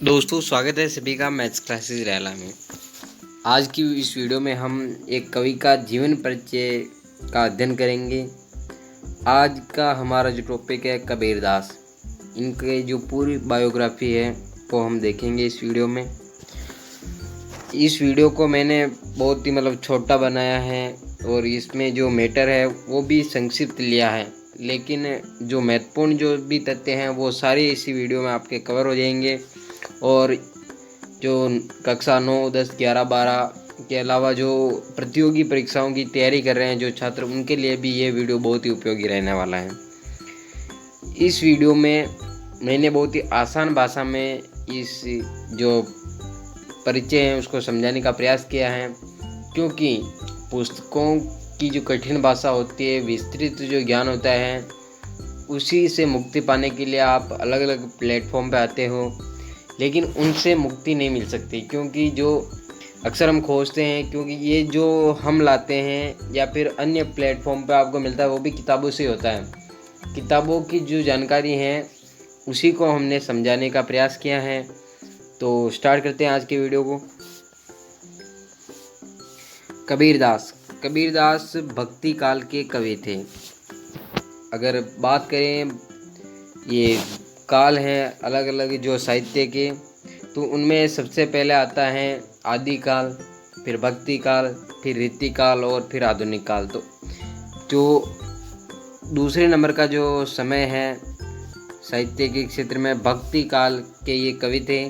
दोस्तों स्वागत है सभी का मैथ्स क्लासेस रैला में। आज की इस वीडियो में हम एक कवि का जीवन परिचय का अध्ययन करेंगे। आज का हमारा जो टॉपिक है कबीरदास, इनके जो पूरी बायोग्राफी है वो हम देखेंगे इस वीडियो में। इस वीडियो को मैंने बहुत ही छोटा बनाया है और इसमें जो मैटर है वो भी संक्षिप्त लिया है, लेकिन जो महत्वपूर्ण जो भी तथ्य हैं वो सारे इसी वीडियो में आपके कवर हो जाएंगे। और जो कक्षा 9, 10, 11, 12 के अलावा जो प्रतियोगी परीक्षाओं की तैयारी कर रहे हैं जो छात्र, उनके लिए भी ये वीडियो बहुत ही उपयोगी रहने वाला है। इस वीडियो में मैंने बहुत ही आसान भाषा में इस जो परिचय है उसको समझाने का प्रयास किया है, क्योंकि पुस्तकों की जो कठिन भाषा होती है, विस्तृत जो ज्ञान होता है, उसी से मुक्ति पाने के लिए आप अलग अलग प्लेटफॉर्म पे आते हो, लेकिन उनसे मुक्ति नहीं मिल सकती, क्योंकि जो अक्सर हम खोजते हैं, क्योंकि ये जो हम लाते हैं या फिर अन्य प्लेटफॉर्म पे आपको मिलता है वो भी किताबों से होता है। किताबों की जो जानकारी है उसी को हमने समझाने का प्रयास किया है। तो स्टार्ट करते हैं आज के वीडियो को। कबीरदास भक्ति काल के कवि थे। अगर बात करें, ये काल हैं अलग अलग जो साहित्य के, तो उनमें सबसे पहले आता है आदि काल, फिर भक्ति काल, फिर रीति काल और फिर आधुनिक काल। तो जो दूसरे नंबर का जो समय है साहित्य के क्षेत्र में, भक्ति काल के ये कवि थे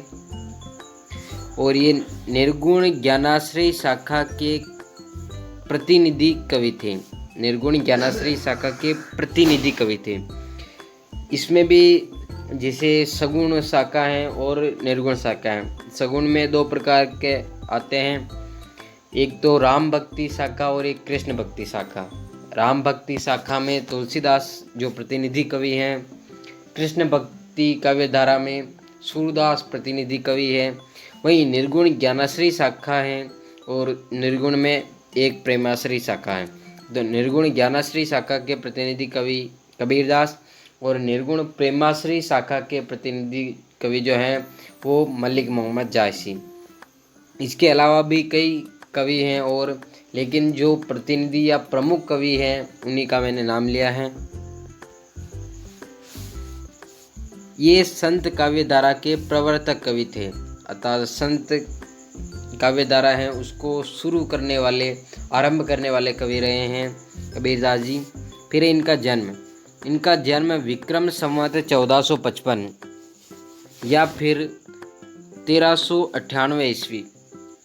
और ये निर्गुण ज्ञानाश्रय शाखा के प्रतिनिधि कवि थे। निर्गुण ज्ञानाश्रय शाखा के प्रतिनिधि कवि थे। इसमें भी जैसे सगुण शाखा है और निर्गुण शाखा है। सगुण में दो प्रकार के आते हैं, एक तो राम भक्ति शाखा और एक कृष्ण भक्ति शाखा। राम भक्ति शाखा में तुलसीदास जो प्रतिनिधि कवि हैं, कृष्ण भक्ति काव्य धारा में सूरदास प्रतिनिधि कवि है। वहीं निर्गुण ज्ञानाश्रय शाखा है और निर्गुण में एक प्रेमाश्रय शाखा है। तो निर्गुण ज्ञानाश्रय शाखा के प्रतिनिधि कवि कबीरदास और निर्गुण प्रेमाश्रय शाखा के प्रतिनिधि कवि जो हैं वो मलिक मोहम्मद जायसी। इसके अलावा भी कई कवि हैं और, लेकिन जो प्रतिनिधि या प्रमुख कवि हैं उन्हीं का मैंने नाम लिया है। ये संत काव्य धारा के प्रवर्तक कवि थे, अर्थात संत काव्य धारा है उसको शुरू करने वाले, आरंभ करने वाले कवि रहे हैं कबीरदास जी। फिर इनका जन्म विक्रम संवत 1455 या फिर 1398 ईस्वी।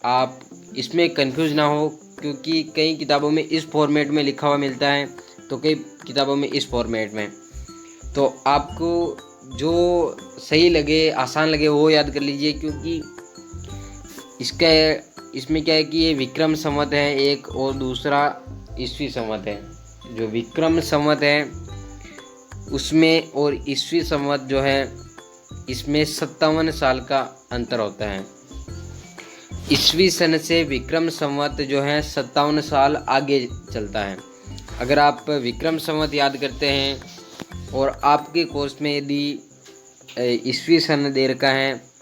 आप इसमें कंफ्यूज ना हो, क्योंकि कई किताबों में इस फॉर्मेट में लिखा हुआ मिलता है तो कई किताबों में इस फॉर्मेट में। तो आपको जो सही लगे, आसान लगे वो याद कर लीजिए, क्योंकि इसमें क्या है कि ये विक्रम संवत है एक और दूसरा ईस्वी संवत है। जो विक्रम संवत है उसमें और ईस्वी संवत जो है इसमें 57 साल का अंतर होता है। ईस्वी सन से विक्रम संवत जो है 57 साल आगे चलता है। अगर आप विक्रम संवत याद करते हैं और आपके कोर्स में यदि ईस्वी सन दे रखा है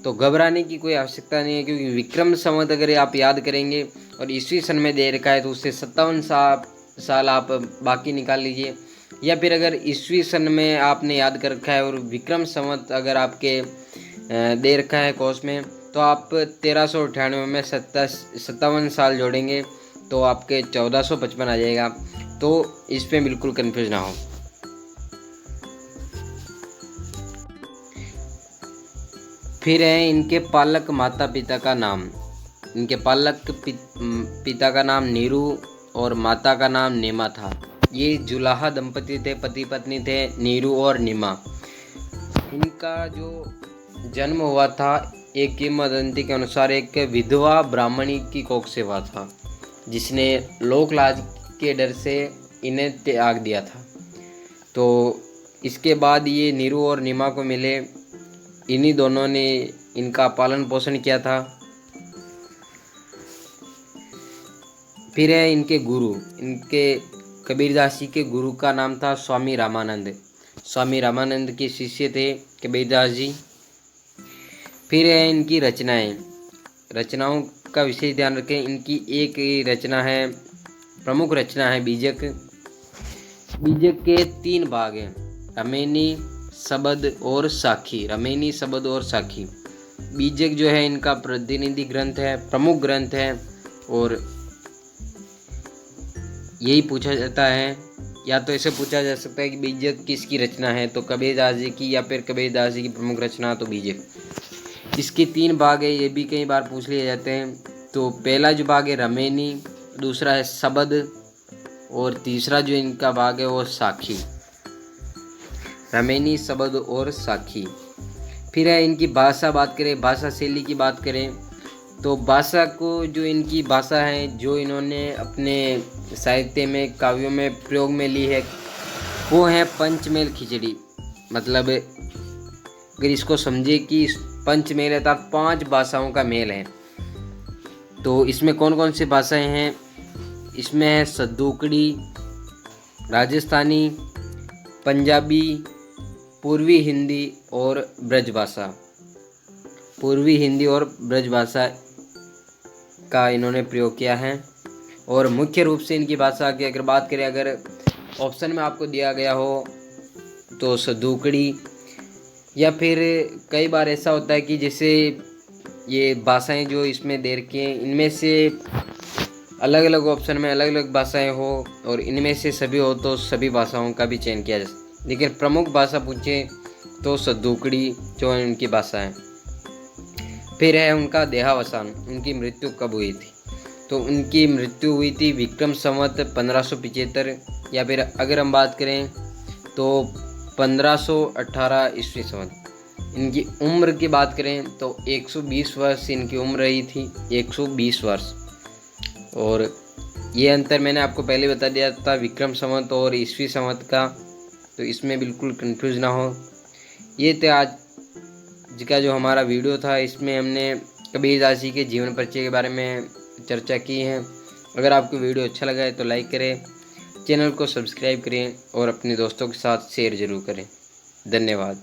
तो घबराने की कोई आवश्यकता नहीं है, क्योंकि विक्रम संवत अगर आप याद करेंगे और ईस्वी सन में दे रखा है तो उससे 57 साल आप बाकी निकाल लीजिए। या फिर अगर ईस्वी सन में आपने याद कर रखा है और विक्रम संवत अगर आपके दे रखा है कोर्स में, तो आप 1398 में 57 साल जोड़ेंगे तो आपके 1455 आ जाएगा। तो इस पर बिल्कुल कंफ्यूज ना हो। फिर है इनके पालक माता पिता का नाम। इनके पालक पिता का नाम नीरू और माता का नाम निमा था। ये जुलाहा दंपति थे, पति पत्नी थे, नीरू और निमा। इनका जो जन्म हुआ था एक किंवदंती के अनुसार एक विधवा ब्राह्मणी की कोख से हुआ था, जिसने लोक लाज के डर से इन्हें त्याग दिया था। तो इसके बाद ये नीरू और निमा को मिले, इन्हीं दोनों ने इनका पालन पोषण किया था। फिर है इनके गुरु। इनके कबीरदास जी के गुरु का नाम था स्वामी रामानंद। स्वामी रामानंद के शिष्य थे कबीरदास जी। फिर है इनकी रचनाएं। रचनाओं का विशेष ध्यान रखें। इनकी एक रचना है, प्रमुख रचना है बीजक। बीजक के 3 भाग हैं, रमेनी, सबद और साखी। रमेनी, सबद और साखी। बीजक जो है इनका प्रतिनिधि ग्रंथ है, प्रमुख ग्रंथ है, और यही पूछा जाता है, या तो ऐसे पूछा जा सकता है कि बीजक किसकी रचना है, तो कबीरदास जी की, या फिर कबीरदास जी की प्रमुख रचना तो बीजक। इसके 3 भाग है, ये भी कई बार पूछ लिए जाते हैं। तो पहला जो भाग है रमेनी, दूसरा है सबद, और तीसरा जो इनका भाग है वो साखी। रमेनी, सबद और साखी। फिर है इनकी भाषा बात करें, भाषा शैली की बात करें, तो भाषा को, जो इनकी भाषा है, जो इन्होंने अपने साहित्य में, काव्यों में प्रयोग में ली है, वो है पंचमेल खिचड़ी। मतलब अगर इसको समझे कि पंचमेल है, तो 5 भाषाओं का मेल है। तो इसमें कौन कौन सी भाषाएं हैं? इसमें है सद्दूकड़ी, राजस्थानी, पंजाबी, पूर्वी हिंदी और ब्रजभाषा। पूर्वी हिंदी और ब्रजभाषा का इन्होंने प्रयोग किया है। और मुख्य रूप से इनकी भाषा की अगर बात करें, अगर ऑप्शन में आपको दिया गया हो तो सद्दूकड़ी, या फिर कई बार ऐसा होता है कि जैसे ये भाषाएं जो इसमें दे रखी हैं, इनमें से अलग अलग ऑप्शन में अलग अलग भाषाएं हो, और इनमें से सभी हो तो सभी भाषाओं का भी चयन किया जा सकता है। लेकिन प्रमुख भाषा पूछे तो सद्दूकड़ी जो है उनकी भाषा है। फिर है उनका देहावसान, उनकी मृत्यु कब हुई थी? तो उनकी मृत्यु हुई थी विक्रम संवत 1575, या फिर अगर हम बात करें तो 1518 ईस्वी संवत। इनकी उम्र की बात करें तो 120 वर्ष इनकी उम्र रही थी, 120 वर्ष। और ये अंतर मैंने आपको पहले बता दिया था विक्रम संवत और ईस्वी संवत का, तो इसमें बिल्कुल कंफ्यूज ना हो। ये तो आज का जो हमारा वीडियो था, इसमें हमने कबीरदास जी के जीवन परिचय के बारे में चर्चा की है। अगर आपको वीडियो अच्छा लगा है तो लाइक करें, चैनल को सब्सक्राइब करें और अपने दोस्तों के साथ शेयर ज़रूर करें। धन्यवाद।